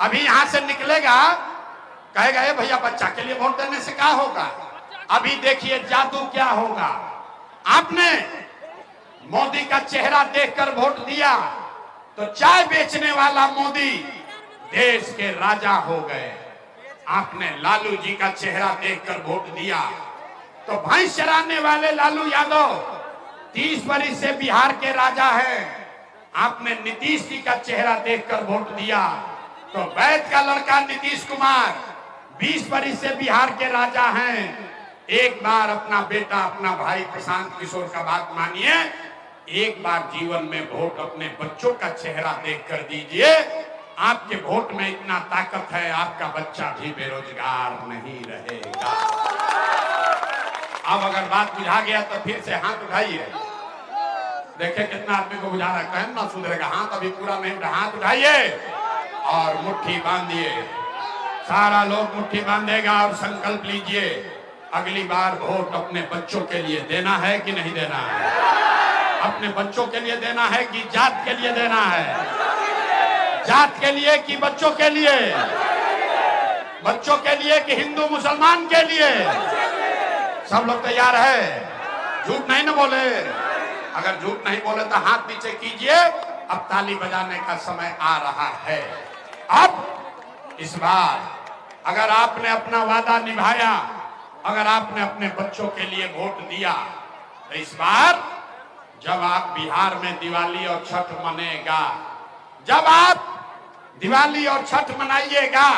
अभी यहां से निकलेगा, कहेगा ये भैया बच्चा के लिए वोट देने से क्या होगा। अभी देखिए जादू क्या होगा। आपने मोदी का चेहरा देखकर वोट दिया तो चाय बेचने वाला मोदी देश के राजा हो गए। आपने लालू जी का चेहरा देखकर वोट दिया तो भैंस चराने वाले लालू यादव 30 वर्ष से बिहार के राजा हैं। आपने नीतीश जी का चेहरा देखकर वोट दिया तो वैद का लड़का नीतीश कुमार 20 वर्ष से बिहार के राजा हैं। एक बार अपना बेटा, अपना भाई प्रशांत किशोर का बात मानिए, एक बार जीवन में वोट अपने बच्चों का चेहरा देखकर दीजिए। आपके वोट में इतना ताकत है, आपका बच्चा भी बेरोजगार नहीं रहेगा। अब अगर बात बुझा गया तो फिर से हाथ उठाइए। देखिए कितना आदमी को बुझा रहा है, कहन ना सुधरेगा। हाथ अभी पूरा नहीं उठा, हाथ उठाइए और मुट्ठी बांधिए। सारा लोग मुट्ठी बांधेगा और संकल्प लीजिए, अगली बार वोट अपने बच्चों के लिए देना है कि नहीं देना है? अपने बच्चों के लिए देना है कि जात के लिए देना है? जात के लिए कि बच्चों के लिए? बच्चों के लिए कि हिंदू मुसलमान के लिए? सब लोग तैयार है? झूठ नहीं ना बोले। अगर झूठ नहीं बोले तो हाथ नीचे कीजिए। अब ताली बजाने का समय आ रहा है। अब इस बार अगर आपने अपना वादा निभाया, अगर आपने अपने बच्चों के लिए वोट दिया, तो इस बार जब आप बिहार में दिवाली और छठ मनेगा, जब आप दिवाली और छठ मनाइएगा,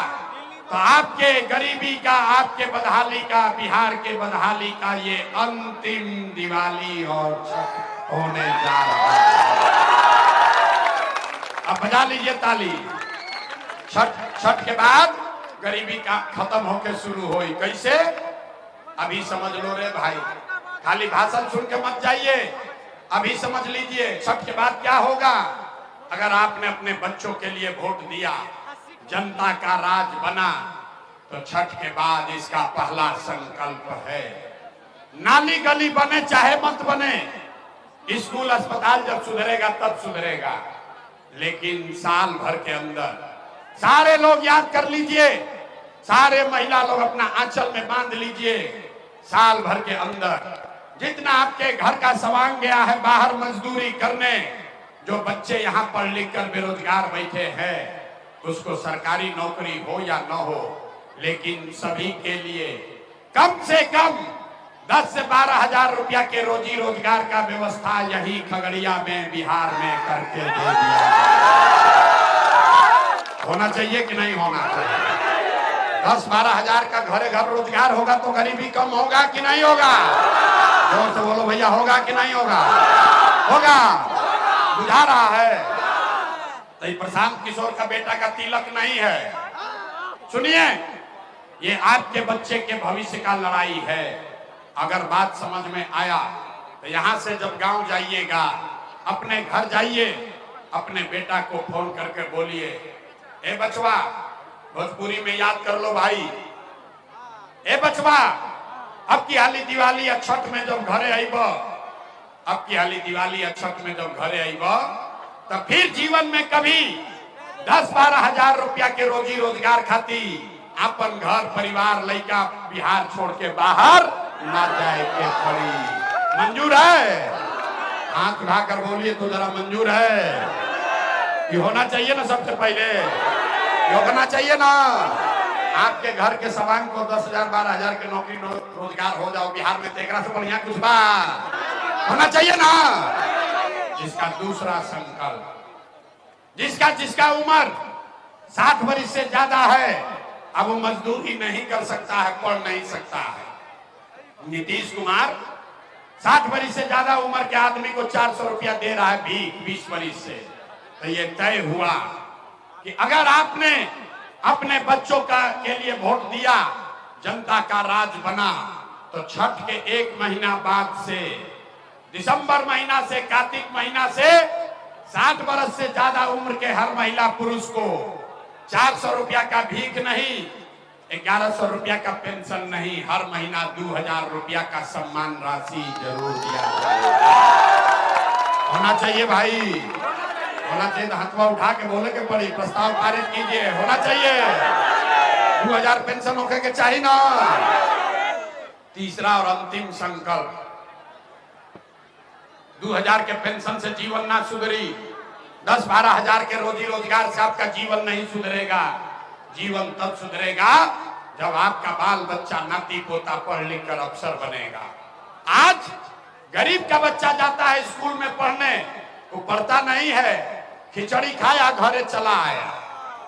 तो आपके गरीबी का, आपके बदहाली का, बिहार के बदहाली का ये अंतिम दिवाली और छठ होने जा रहा है। अब बजा लीजिए ताली। छठ के बाद गरीबी का खत्म होके शुरू हुई। कैसे? अभी समझ लो रे भाई, खाली भाषण सुन के मत जाइए। अभी समझ लीजिए छठ के बाद क्या होगा। अगर आपने अपने बच्चों के लिए वोट दिया, जनता का राज बना, तो छठ के बाद इसका पहला संकल्प है, नाली गली बने चाहे मत बने, स्कूल अस्पताल जब सुधरेगा तब सुधरेगा, लेकिन साल भर के अंदर सारे लोग याद कर लीजिए, सारे महिला लोग अपना आंचल में बांध लीजिए, साल भर के अंदर जितना आपके घर का सवांग गया है बाहर मजदूरी करने, जो बच्चे यहाँ पढ़ लिख कर बेरोजगार बैठे हैं, उसको सरकारी नौकरी हो या न हो, लेकिन सभी के लिए कम से कम 10 से 12 हजार रुपया के रोजी रोजगार का व्यवस्था यही खगड़िया में, बिहार में करके दे दिया। होना चाहिए कि नहीं होना चाहिए? 10-12 हजार का घरे घर रोजगार होगा तो गरीबी कम होगा कि नहीं होगा? जोर से बोलो भैया, होगा कि नहीं होगा? होगा। बुझा रहा है? तो प्रशांत किशोर का बेटा का तिलक नहीं है। सुनिए, ये आपके बच्चे के भविष्य का लड़ाई है। अगर बात समझ में आया तो यहाँ से जब गांव जाइएगा, अपने घर जाइए, अपने बेटा को फोन करके बोलिए, ए बचवा, भोजपुरी में याद कर लो भाई, ए बचवा, अब की हाली दिवाली या छठ में जब घरे आईब, अब की हाली दिवाली या छठ में जब घरे आईब, तो फिर जीवन में कभी 10-12 हजार रुपया के रोजी रोजगार खाती अपन घर परिवार लड़का बिहार छोड़ के बाहर ना जाए के पड़ी। मंजूर है? हाथ उठा कर बोलिए तो जरा, मंजूर है? ये होना चाहिए ना, सबसे पहले ये होना चाहिए ना। आपके घर के सवांग को 10,000-12 हजार के नौकरी रोजगार हो जाओ बिहार में, तेरा से बढ़िया कुछ बात होना चाहिए ना। जिसका दूसरा संकल्प, जिसका उम्र 60 वर्ष से ज्यादा है, अब वो मजदूरी नहीं कर सकता है, पढ़ नहीं सकता है। नीतीश कुमार 60 वर्ष से ज्यादा उम्र के आदमी को 400 रुपया दे रहा है भीख 20 वर्ष से। तो ये तय हुआ कि अगर आपने अपने बच्चों के लिए वोट दिया, जनता का राज बना, तो छठ के 1 महीना बाद से, दिसंबर महीना से, कार्तिक महीना से 60 वर्ष से ज्यादा उम्र के हर महिला पुरुष को 400 रुपया का भीख नहीं, 1100 रुपया का पेंशन नहीं, हर महीना 2000 रुपया का सम्मान राशि जरूर दिया जाएगा। होना चाहिए भाई, होना चाहिए। तो हाथवा उठा के बोले के पड़ी, प्रस्ताव पारित कीजिए। होना चाहिए, 2000 पेंशन होके के चाहिए ना। तीसरा और अंतिम संकल्प, 2000 के पेंशन से जीवन ना सुधरी, 10-12 हजार के रोजी रोजगार से आपका जीवन नहीं सुधरेगा। जीवन तब सुधरेगा जब आपका बाल बच्चा, नाती पोता पढ़ लिख कर अफसर बनेगा। आज गरीब का बच्चा जाता है स्कूल में पढ़ने, वो पढ़ता नहीं है, खिचड़ी खाया घरे चला आया।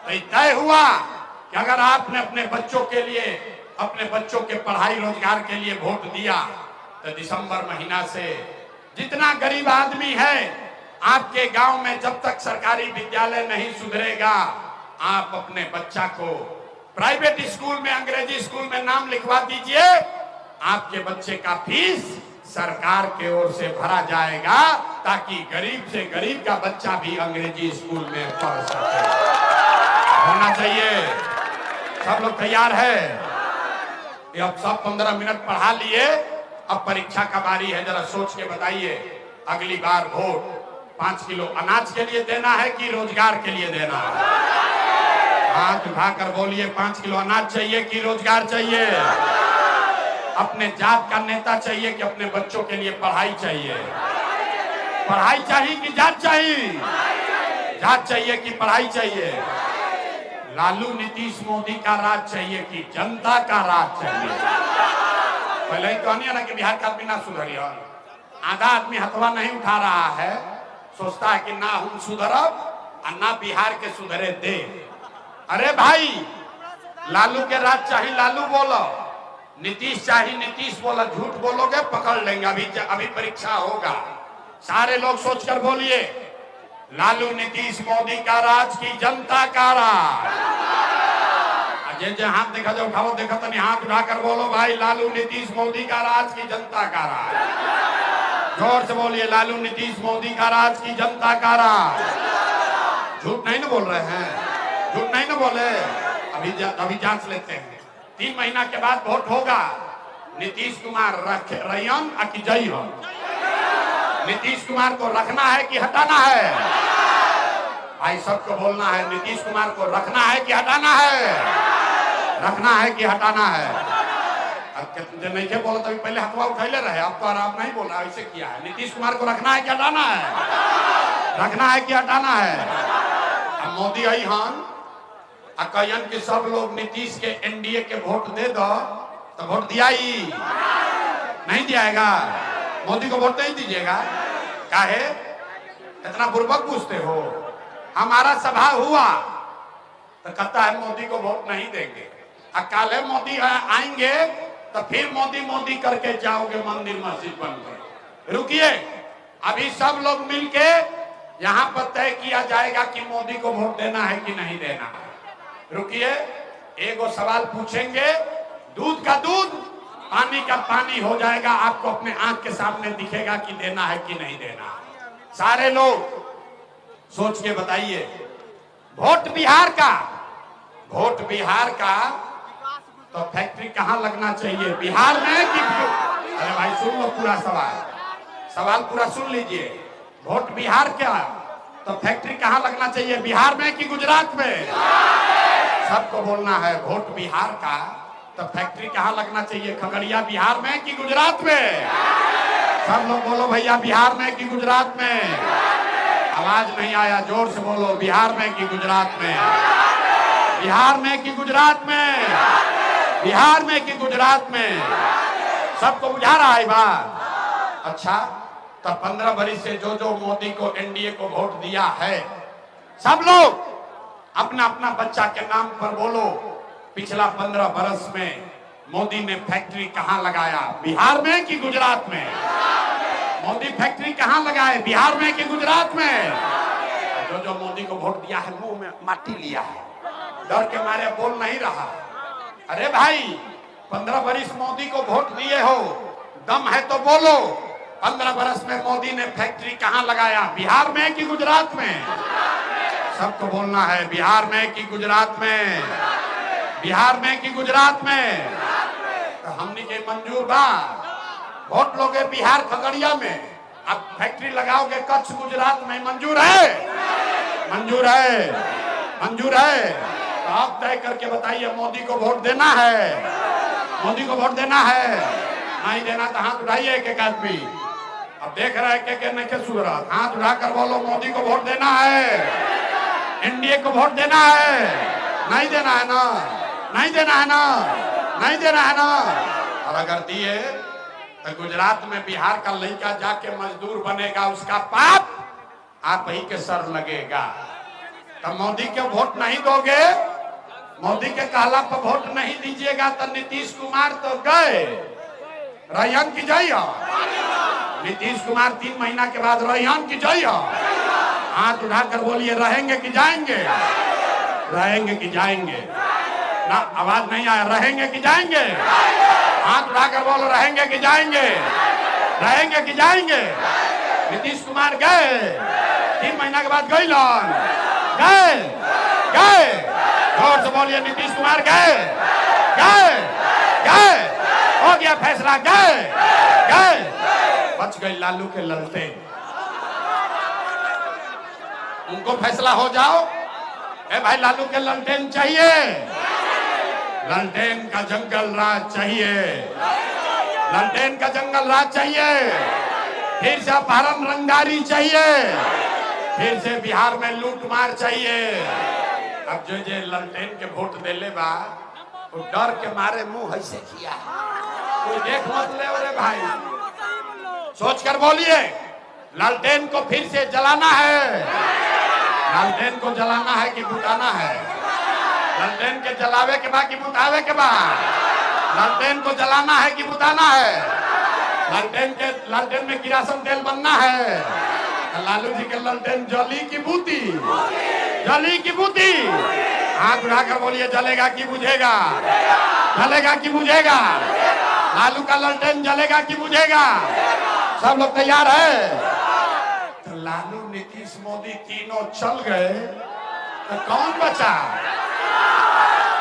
तो तय हुआ कि अगर आपने अपने बच्चों के लिए, अपने बच्चों के पढ़ाई रोजगार के लिए वोट दिया, तो दिसंबर महीना से जितना गरीब आदमी है आपके गांव में, जब तक सरकारी विद्यालय नहीं सुधरेगा, आप अपने बच्चा को प्राइवेट स्कूल में, अंग्रेजी स्कूल में नाम लिखवा दीजिए। आपके बच्चे का फीस सरकार के ओर से भरा जाएगा, ताकि गरीब से गरीब का बच्चा भी अंग्रेजी स्कूल में पढ़ सके। होना चाहिए। सब लोग तैयार है? ये अब सब 15 मिनट पढ़ा लिए, अब परीक्षा का बारी है। जरा सोच के बताइए, अगली बार वोट 5 किलो अनाज के लिए देना है कि रोजगार के लिए देना है? हाथ उठाकर बोलिए, 5 किलो अनाज चाहिए कि रोजगार चाहिए? अपने जात का नेता चाहिए कि अपने बच्चों के लिए पढ़ाई चाहिए? पढ़ाई चाहिए कि जात चाहिए? जात चाहिए कि पढ़ाई चाहिए? लालू नीतीश मोदी का राज चाहिए कि जनता का राज चाहिए? पहले ही कहनी ना कि बिहार का आदमी ना सुधरिए। आधा आदमी हथवा नहीं उठा रहा है, सोचता है कि ना हम सुधरब और ना बिहार के सुधरे दे। अरे भाई, लालू के राज चाहिए लालू बोलो, नीतीश चाहिए नीतीश बोलो। झूठ बोलोगे पकड़ लेंगे। अभी परीक्षा होगा। सारे लोग सोचकर बोलिए, लालू नीतीश मोदी का राज की जनता का राज। जे हाथ देखा जाओ, उठाओ, देखा तो नहीं, हाथ उठाकर बोलो भाई, लालू नीतीश मोदी का राज की जनता का राज। जोर से बोलिए, लालू नीतीश मोदी का राज की जनता का राज। झूठ नहीं ना बोल रहे हैं? झूठ नहीं ना बोले? अभी जांच लेते हैं। 3 महीना के बाद वोट होगा। नीतीश कुमार रहियन कि जइयन? नीतीश कुमार को रखना है कि हटाना है? भाई सबको बोलना है, नीतीश कुमार को रखना है कि हटाना है? रखना है कि हटाना है? अब नहीं के बोलो तभी पहले हथवा उठैले रहे, अब तो आराम नहीं बोल रहा, ऐसे किया है। नीतीश कुमार को रखना है कि हटाना है? रखना है कि हटाना है? अब मोदी आई हन कहन कि सब लोग नीतीश के एनडीए के वोट दे दो, तो वोट दिया ही नहीं दियाएगा? मोदी को वोट नहीं दीजिएगा? काहे इतना बुर्बक पूछते हो? हमारा सभा हुआ तो कहता है मोदी को वोट नहीं देंगे। काले मोदी आएंगे तो फिर मोदी मोदी करके जाओगे मंदिर मस्जिद बन के। रुकिए, अभी सब लोग मिलके यहाँ पर तय किया जाएगा कि मोदी को वोट देना है कि नहीं देना है। रुकिए, एगो सवाल पूछेंगे, दूध का दूध पानी का पानी हो जाएगा। आपको अपने आंख के सामने दिखेगा कि देना है कि नहीं देना। सारे लोग सोच के बताइए, वोट बिहार का, वोट बिहार का तो फैक्ट्री कहां लगना चाहिए? बिहार में कि? अरे भाई सुन लो पूरा सवाल पूरा सुन लीजिए। वोट बिहार का तो फैक्ट्री कहां लगना चाहिए? बिहार में कि गुजरात में? सबको बोलना है, वोट बिहार का तो फैक्ट्री कहां लगना चाहिए? खगड़िया बिहार में कि गुजरात में? सब लोग बोलो भैया, बिहार में कि गुजरात में? आवाज नहीं आया, जोर से बोलो, बिहार में कि गुजरात में? बिहार में कि गुजरात में? बिहार में कि गुजरात में? सबको बुझा रहा है बात? अच्छा, तो 15 बरस से जो मोदी को एनडीए को वोट दिया है, सब लोग अपना अपना बच्चा के नाम पर बोलो, पिछला 15 बरस में मोदी ने फैक्ट्री कहां लगाया? बिहार में कि गुजरात में? मोदी फैक्ट्री कहां लगाए? बिहार में कि गुजरात में? जो मोदी को वोट दिया है मुंह में माटी लिया है, डर के मारे बोल नहीं रहा। अरे भाई, 15 बरस मोदी को वोट दिए हो, दम है तो बोलो, 15 बरस में मोदी ने फैक्ट्री कहां लगाया? बिहार में कि गुजरात में? सबको बोलना है, बिहार में कि गुजरात में? बिहार में कि गुजरात में? तो हमने के मंजूर बा, वोट लोगे बिहार खगड़िया में, अब फैक्ट्री लगाओगे कच्छ गुजरात में, मंजूर है? मंजूर है? मंजूर है? तो आप तय करके बताइए, मोदी को वोट देना है? मोदी को वोट देना है? नहीं देना तो हाथ उठाइए एक आदमी। अब देख रहा है कि नहीं के सुन रहा, हाथ उठाकर बोलो, मोदी को वोट देना है? एनडीए को वोट देना है? नहीं देना है ना? नहीं देना है ना? नहीं देना है ना? और अगर दिए तो गुजरात में बिहार का लड़का जाके मजदूर बनेगा, उसका पाप आप ही के सर लगेगा। तो मोदी के वोट नहीं दोगे, मोदी के कहला पर वोट नहीं दीजिएगा, तो नीतीश कुमार तो गए, रहियन की जइया? नीतीश कुमार 3 महीना के बाद रहियन की जइया? हाथ उठाकर बोलिए, रहेंगे कि जाएंगे? रहेंगे कि जाएंगे? ना, आवाज नहीं आया, रहेंगे कि जाएंगे? हाथ उठाकर बोलो, रहेंगे कि जाएंगे? रहेंगे कि जाएंगे? नीतीश कुमार गए, 3 महीना के बाद गए लॉन, गए गए जोर से बोलिए, नीतीश कुमार गए गए गए, हो गया फैसला, गए गए, बच गए लालू के ललते। उनको फैसला हो जाओ, ए भाई लालू के ललटेन चाहिए, ललटेन का जंगल राज चाहिए, ललटेन का जंगल राज चाहिए, फिर से अपहरण रंगदारी चाहिए, फिर से बिहार में लूट मार चाहिए। अब जो जे ललटेन के वोट दे ले बा, तो डर के मारे मुंह ऐसे किया, कोई देख मत ले रे भाई, सोच कर बोलिए, लालटेन को फिर से जलाना है, लालटेन को जलाना है कि बुताना है? लालटेन के जलावे के बाद कि बुतावे के बाद? लालटेन को जलाना है कि बुताना है? लालटेन में किरासन तेल बनना है। लालू जी के लालटेन जली की बूती, जली की बूती, हाथ उठाकर बोलिए, जलेगा कि बुझेगा? जलेगा कि बुझेगा? लालू का लालटेन जलेगा कि बुझेगा? सब लोग तैयार है? तो लालू, नीतीश, मोदी तीनों चल गए तो कौन बचा?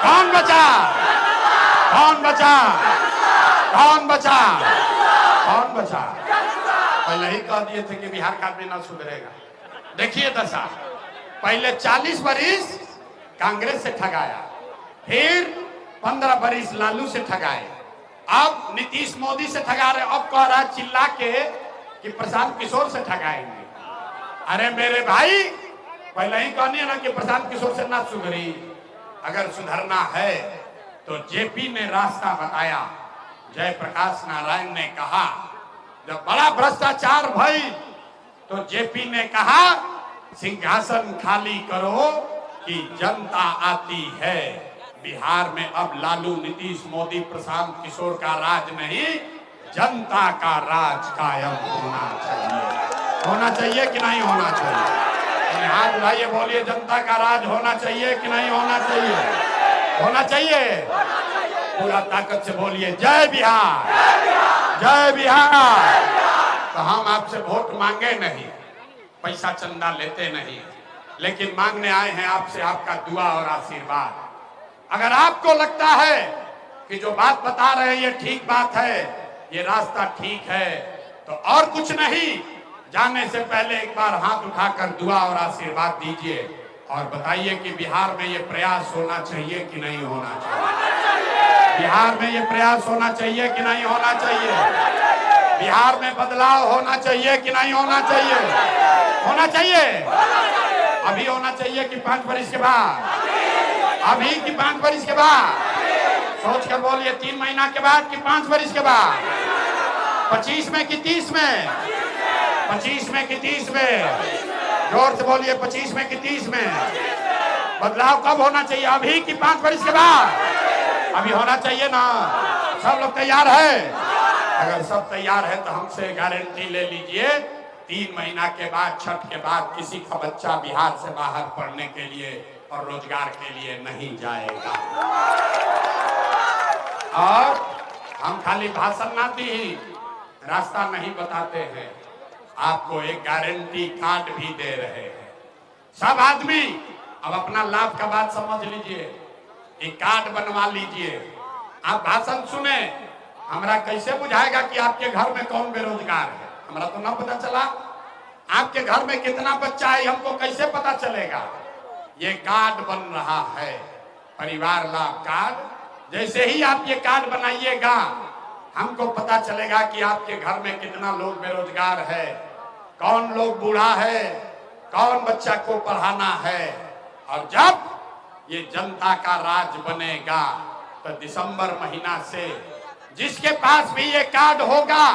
कौन बचा? कौन बचा? कौन बचा? कौन बचा? पहले ही कह दिए थे कि बिहार का आदमी ना सुधरेगा। देखिए दशा, पहले 40 बरिस कांग्रेस से ठगाया, फिर 15 बरिस लालू से ठगाए, अब नीतीश मोदी से ठगा रहे, अब कह रहा चिल्ला के कि प्रशांत किशोर से ठगाएंगे। अरे मेरे भाई, पहले ही कहनी है ना कि प्रशांत किशोर से ना सुधरी। अगर सुधरना है तो जेपी ने रास्ता बताया, जयप्रकाश नारायण ने कहा, जब बड़ा भ्रष्टाचार भई तो जेपी ने कहा सिंहासन खाली करो कि जनता आती है। बिहार में अब लालू, नीतीश, मोदी, प्रशांत किशोर का राज नहीं, जनता का राज कायम होना चाहिए। होना चाहिए कि नहीं होना चाहिए? हाथ उठाइए, बोलिए, जनता का राज होना चाहिए कि नहीं होना चाहिए? होना चाहिए। पूरा ताकत से बोलिए, जय बिहार, जय बिहार। तो हम आपसे वोट मांगे नहीं, पैसा चंदा लेते नहीं, लेकिन मांगने आए हैं आपसे आपका दुआ और आशीर्वाद। अगर आपको लगता है कि जो बात बता रहे हैं ये ठीक बात है, ये रास्ता ठीक है, तो और कुछ नहीं, जाने से पहले एक बार हाथ उठाकर दुआ और आशीर्वाद दीजिए और बताइए कि बिहार में ये प्रयास होना चाहिए कि नहीं होना चाहिए? बिहार में ये प्रयास होना चाहिए कि नहीं होना चाहिए? बिहार में बदलाव होना चाहिए कि नहीं होना चाहिए? होना चाहिए। अभी होना चाहिए कि 5 वर्ष के बाद? अभी कि 5 वर्ष के बाद? सोच कर बोलिए, 3 महीना के बाद कि 5 वर्ष के बाद? 25 में कि 30 में? 25 में कि 30 में? जोर से बोलिए, 25 में कि 30 में? बदलाव कब होना चाहिए, अभी कि 5 वर्ष के बाद? अभी होना चाहिए ना। सब लोग तैयार है? अगर सब तैयार है तो हमसे गारंटी ले लीजिए, 3 महीना के बाद, छठ के बाद किसी का बच्चा बिहार से बाहर पढ़ने के लिए और रोजगार के लिए नहीं जाएगा। और हम खाली भाषण ना दी, रास्ता नहीं बताते हैं, आपको एक गारंटी कार्ड भी दे रहे हैं। सब आदमी अब अपना लाभ का बात समझ लीजिए, एक कार्ड बनवा लीजिए। आप भाषण सुने, हमरा कैसे बुझाएगा कि आपके घर में कौन बेरोजगार है? हमरा तो ना पता चला। आपके घर में कितना बच्चा है, हमको कैसे पता चलेगा? ये कार्ड बन रहा है, परिवार लाभ कार्ड। जैसे ही आप ये कार्ड बनाइएगा, हमको पता चलेगा कि आपके घर में कितना लोग बेरोजगार है, कौन लोग बूढ़ा है, कौन बच्चा को पढ़ाना है। और जब ये जनता का राज बनेगा तो दिसंबर महीना से जिसके पास भी ये कार्ड होगा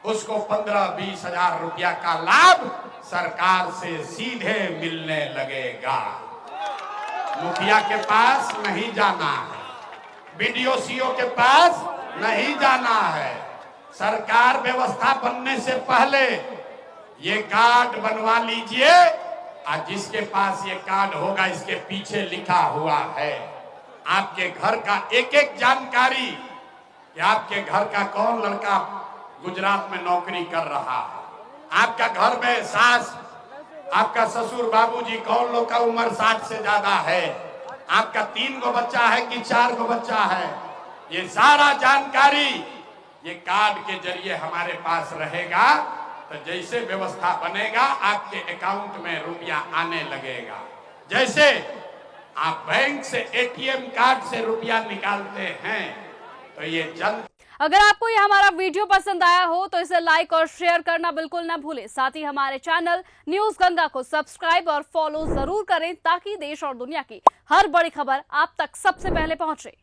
उसको 15-20 हजार रुपया का लाभ सरकार से सीधे मिलने लगेगा। मुखिया के पास नहीं जाना है, बीडीओ सीओ के पास नहीं जाना है। सरकार व्यवस्था बनने से पहले ये कार्ड बनवा लीजिए, और जिसके पास ये कार्ड होगा इसके पीछे लिखा हुआ है आपके घर का एक एक जानकारी कि आपके घर का कौन लड़का गुजरात में नौकरी कर रहा है, आपका घर में सास, आपका ससुर, बाबूजी, कौन लोग का उम्र 60 से ज्यादा है, आपका 3 गो बच्चा है कि 4 गो बच्चा है, ये सारा जानकारी ये कार्ड के जरिए हमारे पास रहेगा। तो जैसे व्यवस्था बनेगा आपके अकाउंट में रुपया आने लगेगा। जैसे आप बैंक से एटीएम कार्ड से रुपया निकालते हैं तो ये जन। अगर आपको ये हमारा वीडियो पसंद आया हो तो इसे लाइक और शेयर करना बिल्कुल ना भूलें। साथ ही हमारे चैनल न्यूज गंगा को सब्सक्राइब और फॉलो जरूर करें ताकि देश और दुनिया की हर बड़ी खबर आप तक सबसे पहले पहुंचे।